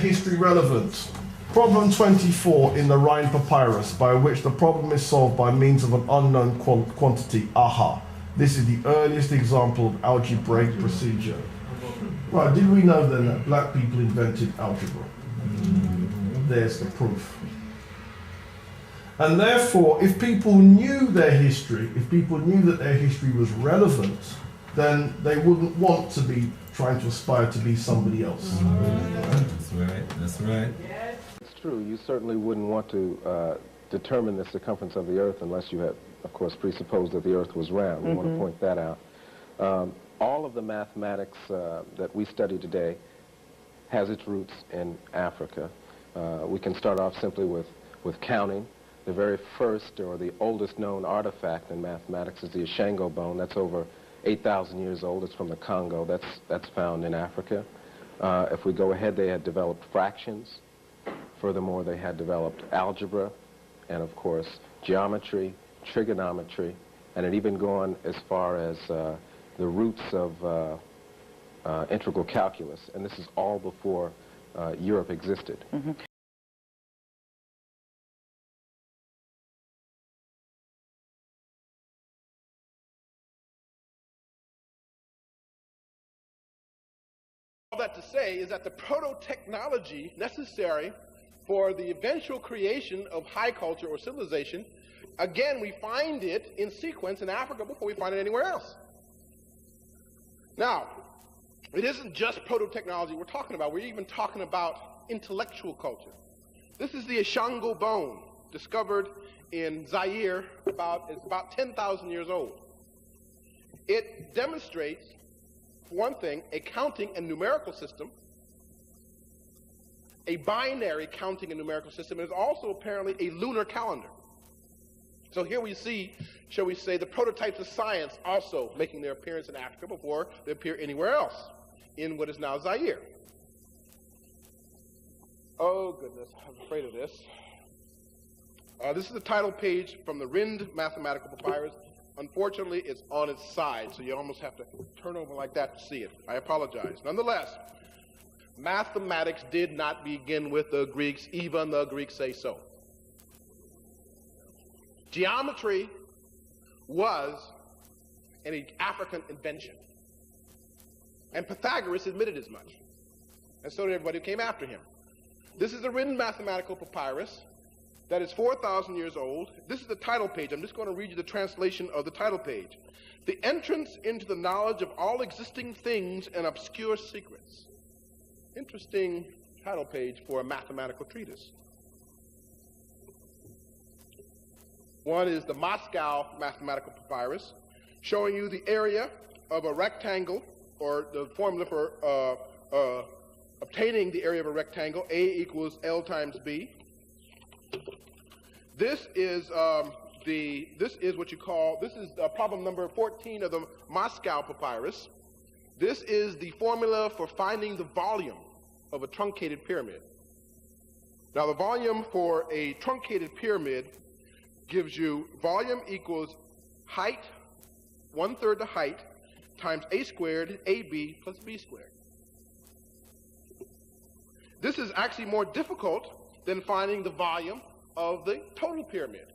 History relevant. Problem 24 in the Rhine Papyrus, by which the problem is solved by means of an unknown quantity, aha. This is the earliest example of algebraic procedure. Right, did we know then that black people invented algebra? There's the proof. And therefore, if people knew their history, if people knew that their history was relevant, then they wouldn't want to be trying to aspire to be somebody else. That's right, that's right. It's true, you certainly wouldn't want to determine the circumference of the Earth unless you had, of course, presupposed that the Earth was round. We want to point that out. All of the mathematics that we study today has its roots in Africa. We can start off simply with counting. The very first or the oldest known artifact in mathematics is the Ishango bone. That's over 8,000 years old. It's from the Congo. That's found in Africa. If we go ahead, they had developed fractions. Furthermore, they had developed algebra and, of course, geometry, trigonometry, and had even gone as far as the roots of integral calculus. And this is all before Europe existed. All that to say is that the proto-technology necessary for the eventual creation of high culture or civilization, again, we find it in sequence in Africa before we find it anywhere else. Now, it isn't just proto-technology we're talking about. We're even talking about intellectual culture. This is the Ishango bone, discovered in Zaire, it's about 10,000 years old. It demonstrates, for one thing, a counting and numerical system, a binary counting and numerical system, and it's also apparently a lunar calendar. So here we see, shall we say, the prototypes of science also making their appearance in Africa before they appear anywhere else in what is now Zaire. Oh goodness, I'm afraid of this. This is the title page from the Rind Mathematical Papyrus. Unfortunately, it's on its side, so you almost have to turn over like that to see it. I apologize. Nonetheless, mathematics did not begin with the Greeks, even the Greeks say so. Geometry was an African invention. And Pythagoras admitted as much. And so did everybody who came after him. This is the Rind Mathematical Papyrus that is 4,000 years old. This is the title page. I'm just going to read you the translation of the title page. The entrance into the knowledge of all existing things and obscure secrets. Interesting title page for a mathematical treatise. One is the Moscow Mathematical Papyrus, showing you the area of a rectangle, or the formula for obtaining the area of a rectangle, A equals L times B. This is problem number 14 of the Moscow Papyrus. This is the formula for finding the volume of a truncated pyramid. Now, the volume for a truncated pyramid gives you volume equals height, 1/3 the height, times a squared, AB plus B squared. This is actually more difficult than finding the volume of the total pyramid.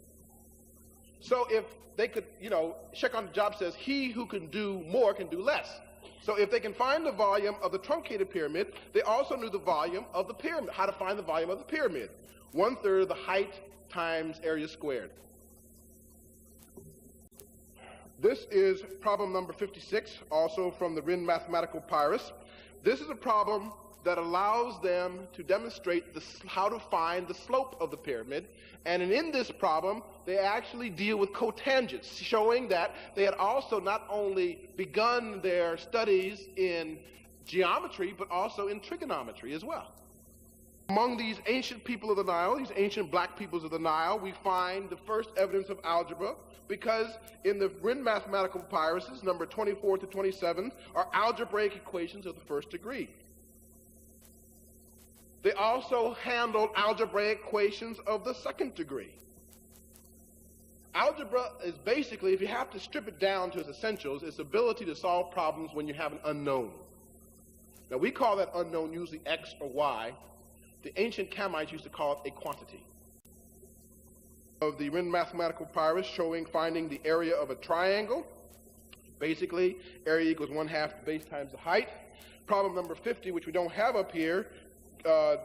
So if they could, Sheikh on the job says, he who can do more can do less. So if they can find the volume of the truncated pyramid, they also knew the volume of the pyramid, how to find the volume of the pyramid. 1/3 of the height times area squared. This is problem number 56, also from the Rind Mathematical Papyrus. This is a problem that allows them to demonstrate how to find the slope of the pyramid. And in this problem, they actually deal with cotangents, showing that they had also not only begun their studies in geometry, but also in trigonometry as well. Among these ancient people of the Nile, these ancient black peoples of the Nile, we find the first evidence of algebra, because in the Rind Mathematical Papyruses, number 24 to 27, are algebraic equations of the first degree. They also handled algebraic equations of the second degree. Algebra is basically, if you have to strip it down to its essentials, its ability to solve problems when you have an unknown. Now, we call that unknown usually X or Y, The ancient Kamites used to call it a quantity. Of the Rin mathematical papyrus showing finding the area of a triangle. Basically, area equals 1/2 the base times the height. Problem number 50, which we don't have up here, the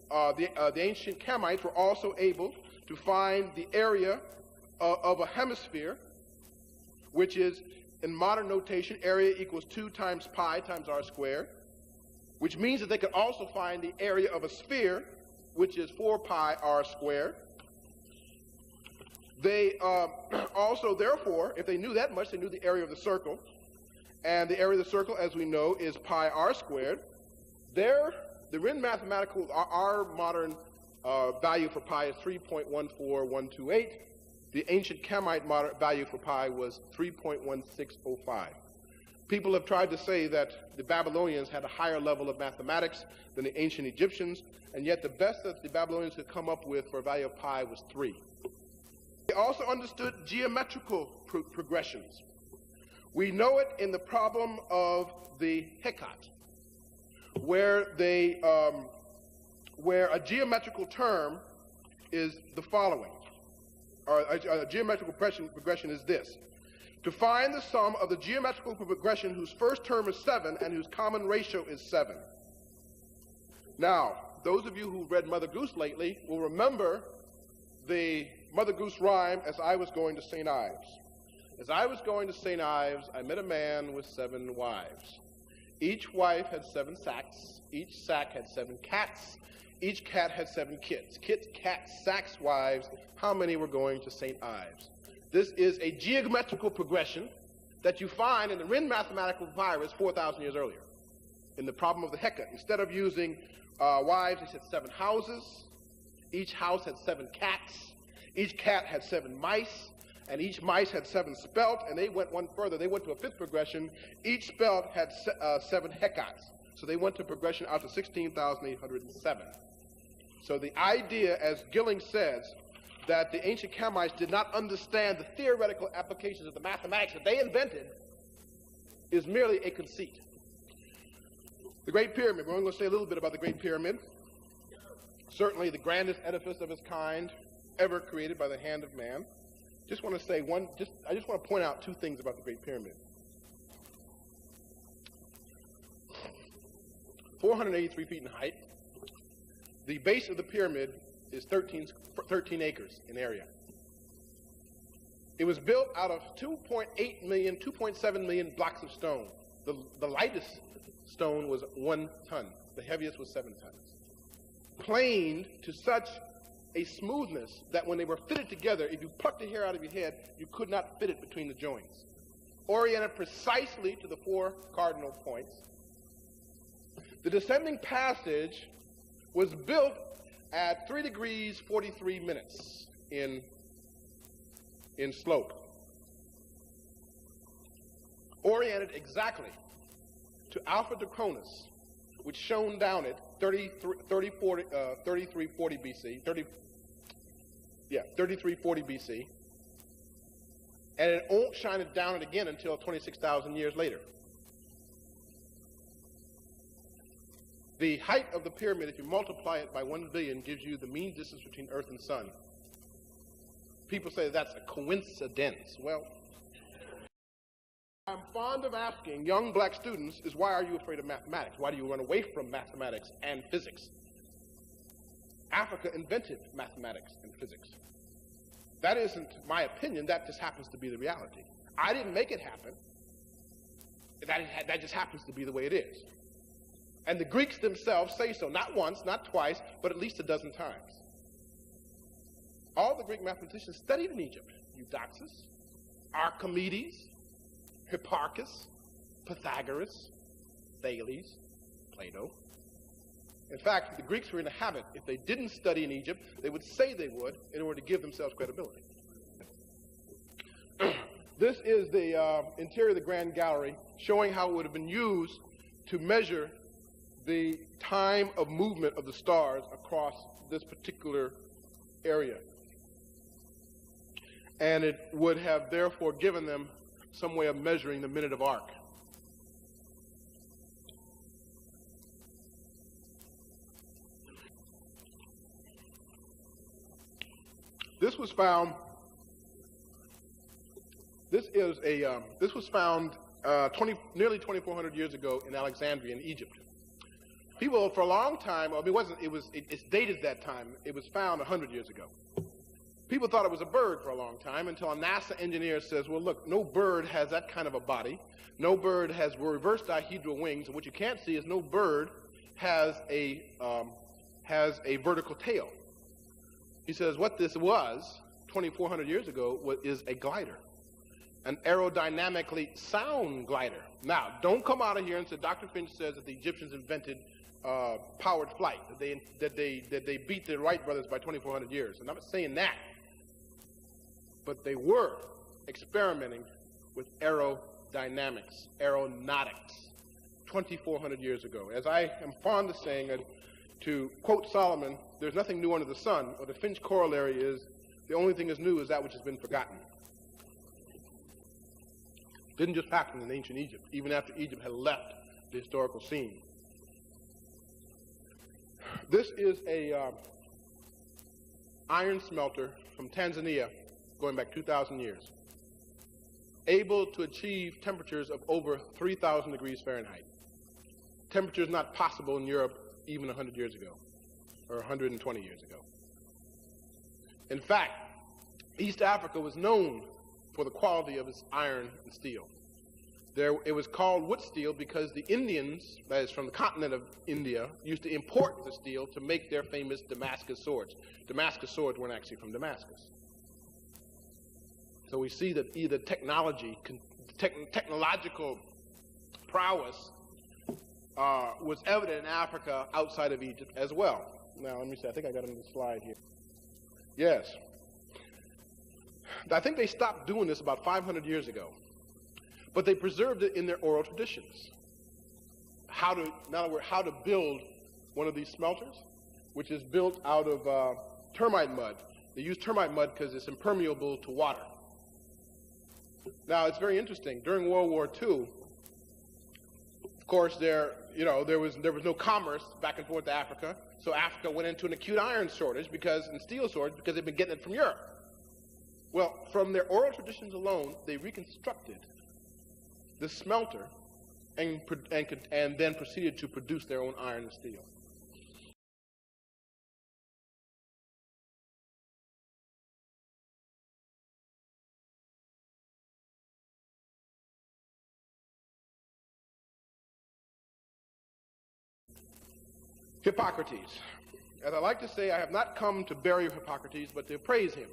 ancient Kamites were also able to find the area of a hemisphere, which is, in modern notation, area equals 2 times pi times r squared, which means that they could also find the area of a sphere, which is 4 pi r squared. They also, therefore, if they knew that much, they knew the area of the circle. And the area of the circle, as we know, is pi r squared. The Rin mathematical, our modern value for pi is 3.14128. The ancient Kamite value for pi was 3.1605. People have tried to say that the Babylonians had a higher level of mathematics than the ancient Egyptians, and yet the best that the Babylonians could come up with for a value of pi was 3. They also understood geometrical progressions. We know it in the problem of the Hekat, where a geometrical term is the following, or a geometrical progression is this. To find the sum of the geometrical progression whose first term is 7 and whose common ratio is 7. Now, those of you who've read Mother Goose lately will remember the Mother Goose rhyme, As I Was Going to St. Ives. As I was going to St. Ives, I met a man with 7 wives. Each wife had 7 sacks. Each sack had 7 cats. Each cat had 7 kits. Kits, cats, sacks, wives. How many were going to St. Ives? This is a geometrical progression that you find in the Rin mathematical papyrus 4,000 years earlier. In the problem of the Hekat, instead of using wives, they said 7 houses. Each house had 7 cats. Each cat had 7 mice. And each mice had 7 spelt, and they went one further. They went to a 5th progression. Each spelt had 7 hekats. So they went to progression out to 16,807. So the idea, as Gilling says, that the ancient Kamites did not understand the theoretical applications of the mathematics that they invented is merely a conceit. The Great Pyramid. We're only going to say a little bit about the Great Pyramid. Certainly the grandest edifice of its kind ever created by the hand of man. I just want to point out 2 things about the Great Pyramid. 483 feet in height. The base of the pyramid is 13 acres in area. It was built out of 2.7 million blocks of stone. The lightest stone was 1 ton. The heaviest was 7 tons. Planed to such a smoothness that when they were fitted together, if you plucked the hair out of your head, you could not fit it between the joints. Oriented precisely to the 4 cardinal points. The descending passage was built at 3 degrees 43 minutes in slope. Oriented exactly to Alpha Draconis, which shone down at 3340 BC, 3340 BC, and it won't shine it down it again until 26,000 years later. The height of the pyramid, if you multiply it by 1 billion, gives you the mean distance between Earth and Sun. People say that's a coincidence. Well, I'm fond of asking young black students is, why are you afraid of mathematics? Why do you run away from mathematics and physics? Africa invented mathematics and physics. That isn't my opinion. That just happens to be the reality. I didn't make it happen. That just happens to be the way it is. And the Greeks themselves say so, not once, not twice, but at least a dozen times. All the Greek mathematicians studied in Egypt. Eudoxus, Archimedes, Hipparchus, Pythagoras, Thales, Plato. In fact, the Greeks were in a habit, if they didn't study in Egypt, they would say they would in order to give themselves credibility. This is the interior of the Grand Gallery, showing how it would have been used to measure the time of movement of the stars across this particular area. And it would have therefore given them some way of measuring the minute of arc. This was found. This was found nearly 2,400 years ago in Alexandria in Egypt. People for a long time, I mean, it's dated that time. It was found 100 years ago. People thought it was a bird for a long time until a NASA engineer says, well, look, no bird has that kind of a body. No bird has reverse dihedral wings, and what you can't see is no bird has a vertical tail. He says what this was 2,400 years ago is a glider, an aerodynamically sound glider. Now, don't come out of here and say Dr. Finch says that the Egyptians invented powered flight, that they beat the Wright brothers by 2,400 years. And I'm not saying that, but they were experimenting with aeronautics 2,400 years ago. As I am fond of saying, to quote Solomon, there's nothing new under the sun, or the Finch corollary is, the only thing that's new is that which has been forgotten. Didn't just happen in ancient Egypt, even after Egypt had left the historical scene. This is a iron smelter from Tanzania going back 2,000 years, able to achieve temperatures of over 3,000 degrees Fahrenheit. Temperatures not possible in Europe even 100 years ago, or 120 years ago. In fact, East Africa was known for the quality of its iron and steel. It was called wood steel because the Indians, that is from the continent of India, used to import the steel to make their famous Damascus swords. Damascus swords weren't actually from Damascus. So we see that either technological prowess was evident in Africa outside of Egypt as well. Now, let me see. I think I got another slide here. Yes. I think they stopped doing this about 500 years ago, but they preserved it in their oral traditions. In other words, how to build one of these smelters, which is built out of termite mud. They use termite mud because it's impermeable to water. Now, it's very interesting. During World War II, of course, there was no commerce back and forth to Africa, so Africa went into an acute iron shortage and steel shortage because they'd been getting it from Europe. Well, from their oral traditions alone, they reconstructed the smelter and then proceeded to produce their own iron and steel. Hippocrates. As I like to say, I have not come to bury Hippocrates, but to praise him.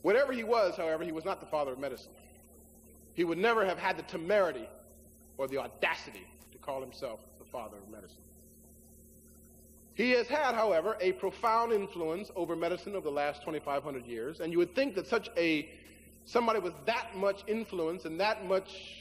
Whatever he was, however, he was not the father of medicine. He would never have had the temerity or the audacity to call himself the father of medicine. He has had, however, a profound influence over medicine over the last 2,500 years, and you would think that somebody with that much influence and that much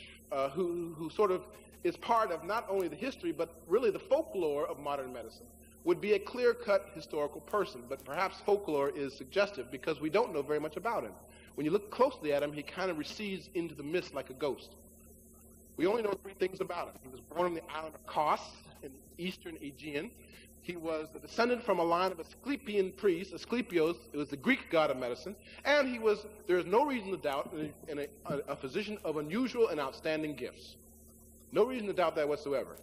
who sort of is part of not only the history but really the folklore of modern medicine would be a clear-cut historical person. But perhaps folklore is suggestive because we don't know very much about him. When you look closely at him, he kind of recedes into the mist like a ghost. We only know 3 things about him. He was born on the island of Kos in eastern Aegean. He was the descendant from a line of Asclepian priests. Asclepios, it was the Greek god of medicine. And there is no reason to doubt, a physician of unusual and outstanding gifts. No reason to doubt that whatsoever.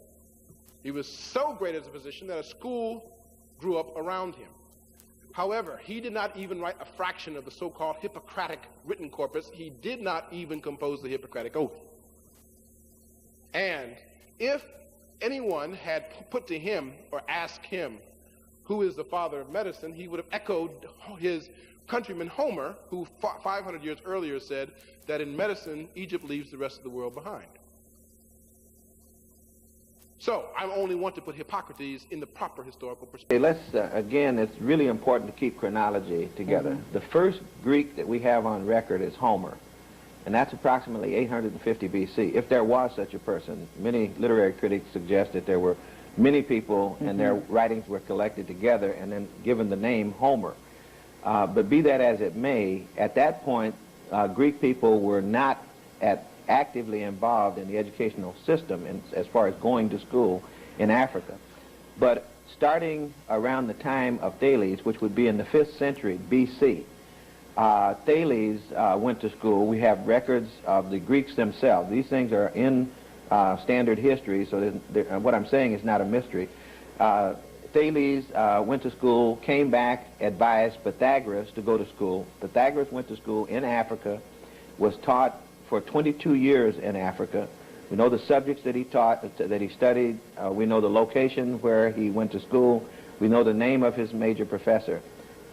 He was so great as a physician that a school grew up around him. However, he did not even write a fraction of the so-called Hippocratic written corpus. He did not even compose the Hippocratic Oath. And if anyone had put to him or asked him who is the father of medicine, he would have echoed his countryman Homer, who 500 years earlier said that in medicine, Egypt leaves the rest of the world behind. So I only want to put Hippocrates in the proper historical perspective. Again, it's really important to keep chronology together. Mm-hmm. The first Greek that we have on record is Homer, and that's approximately 850 BC, if there was such a person. Many literary critics suggest that there were many people, mm-hmm. and their writings were collected together and then given the name Homer. But be that as it may, at that point, Greek people were not actively involved in the educational system as far as going to school in Africa. But starting around the time of Thales, which would be in the 5th century BC. Thales went to school. We have records of the Greeks themselves. These things are in standard history, so what I'm saying is not a mystery. Thales went to school, came back, advised Pythagoras to go to school. Pythagoras went to school in Africa, was taught for 22 years in Africa. We know the subjects that he taught, that he studied. We know the location where he went to school. We know the name of his major professor.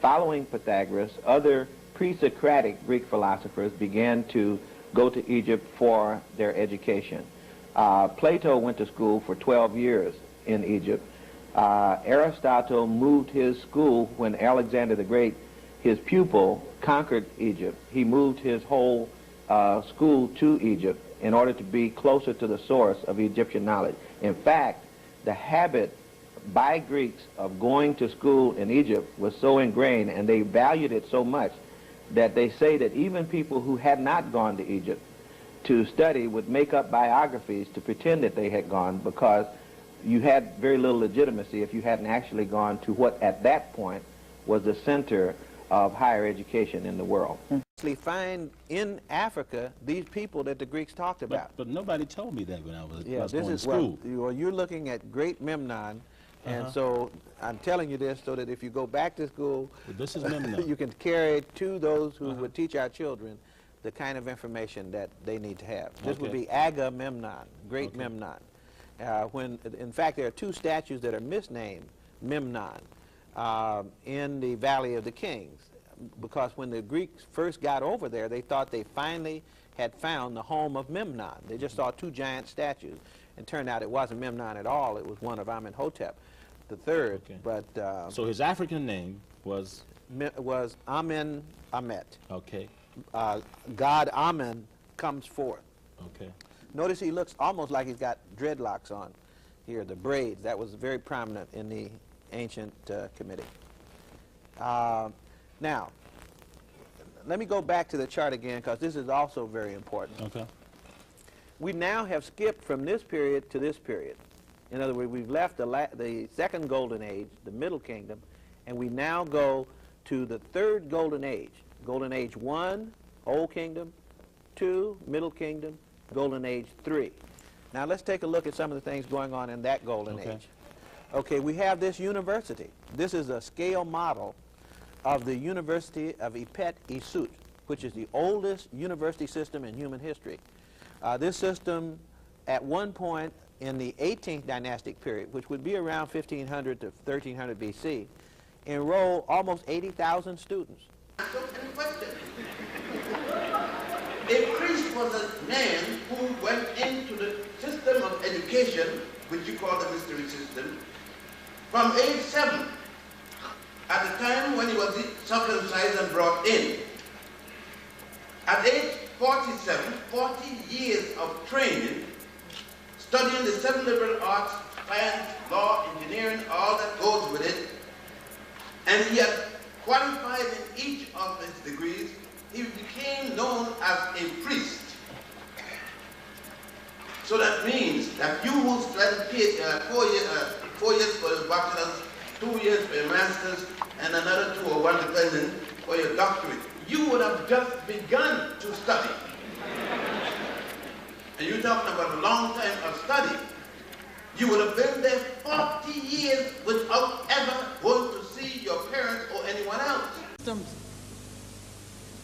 Following Pythagoras, other pre-Socratic Greek philosophers began to go to Egypt for their education. Plato went to school for 12 years in Egypt. Aristotle moved his school when Alexander the Great, his pupil, conquered Egypt. He moved his whole school to Egypt in order to be closer to the source of Egyptian knowledge. In fact, the habit by Greeks of going to school in Egypt was so ingrained, and they valued it so much, that they say that even people who had not gone to Egypt to study would make up biographies to pretend that they had gone, because you had very little legitimacy if you hadn't actually gone to what at that point was the center of higher education in the world. Actually find in Africa these people that the Greeks talked about. But nobody told me that when I was, Yeah, was this going is to school. well, you're looking at Great Memnon, and so I'm telling you this so that if you go back to school, Well, this is Memnon. you can carry to those who would teach our children the kind of information that they need to have. This would be Agamemnon, Great Memnon. When, in fact, there are two statues that are misnamed Memnon in the Valley of the Kings, because when the Greeks first got over there, they thought they finally had found the home of Memnon. They just saw two giant statues, and turned out it wasn't Memnon at all. It was one of Amenhotep the third. But so his African name was Amen-Amet. okay. God Amen comes forth. Okay. Notice he looks almost like he's got dreadlocks on here, the braids. That was very prominent in the ancient committee. Now, let me go back to the chart again, because this is also very important. Okay. We now have skipped from this period to this period. In other words, we've left the second golden age, the Middle Kingdom, and we now go to the third golden age. Golden Age 1, Old Kingdom, 2, Middle Kingdom, Golden Age 3. Now let's take a look at some of the things going on in that golden age. Okay, we have this university. This is a scale model of the University of Epet-Isut, which is the oldest university system in human history. This system, at one point in the 18th dynastic period, which would be around 1500 to 1300 BC, enrolled almost 80,000 students. A priest was a man who went into the system of education, which you call the mystery system, from age 7, at the time when he was circumcised and brought in. At age 47, 40 years of training, studying the 7 liberal arts, science, law, engineering, all that goes with it, and he had qualified in each of his degrees. He became known as a priest. So that means that you who spend 4 years for your bachelor's, 2 years for your master's, and another 2 or 1 depending for your doctorate, you would have just begun to study. And you're talking about a long time of study. You would have been there 40 years without ever going to see your parents or anyone else.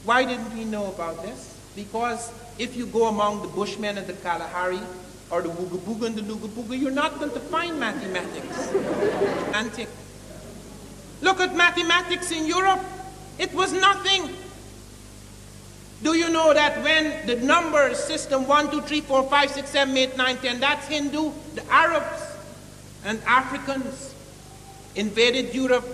Why didn't we know about this? Because if you go among the Bushmen and the Kalahari, or the Wooga and the Luga, you're not going to find mathematics. Antic. Look at mathematics in Europe. It was nothing. Do you know that when the number system 1, 2, 3, 4, 5, 6, 7, 8, 9, 10, that's Hindu, the Arabs and Africans invaded Europe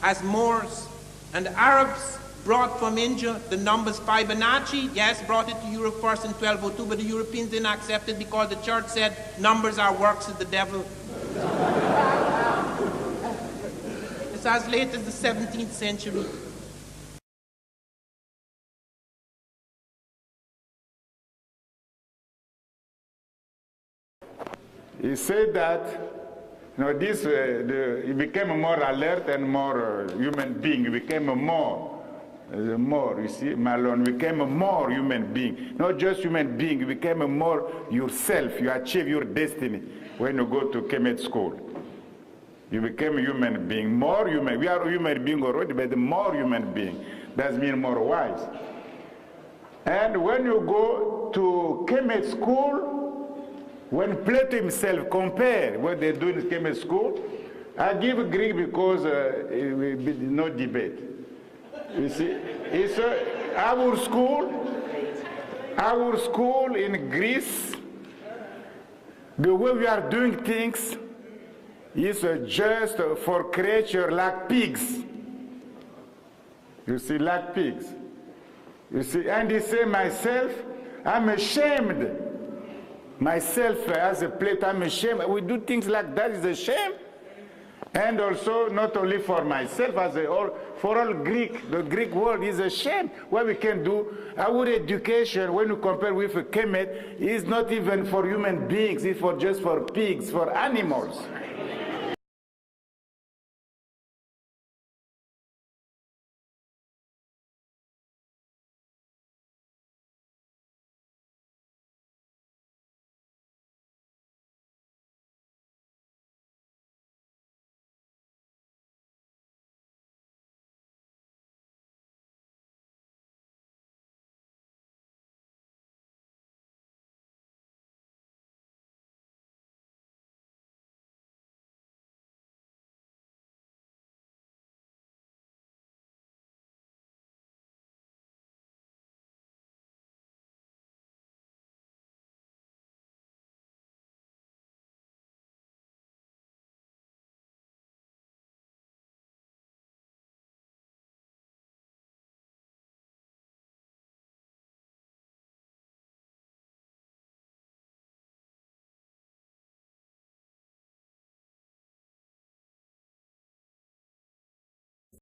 as Moors, and the Arabs brought from India the numbers Fibonacci, yes, brought it to Europe first in 1202, but the Europeans didn't accept it because the church said numbers are works of the devil. It's as late as the 17th century. He said that Now this, he became more alert and more human being. He became more, you see, Malone became a more human being. Not just human being, you became a more yourself. You achieve your destiny when you go to Kemet school. You became a human being, more human. We are a human being already, but more human being. That means more wise. And when you go to Kemet school, when Plato himself compare what they do in Kemet school, I give Greek because it will be no debate. You see, it's our school in Greece, the way we are doing things is just for creatures like pigs. You see, like pigs. You see, and he say myself, I'm ashamed. Myself as a plate, I'm ashamed. We do things like that is a shame. And also, not only for myself, as for all Greek, the Greek world is a shame. What we can do, our education, when you compare with Kemet, is not even for human beings, it's just for pigs, for animals.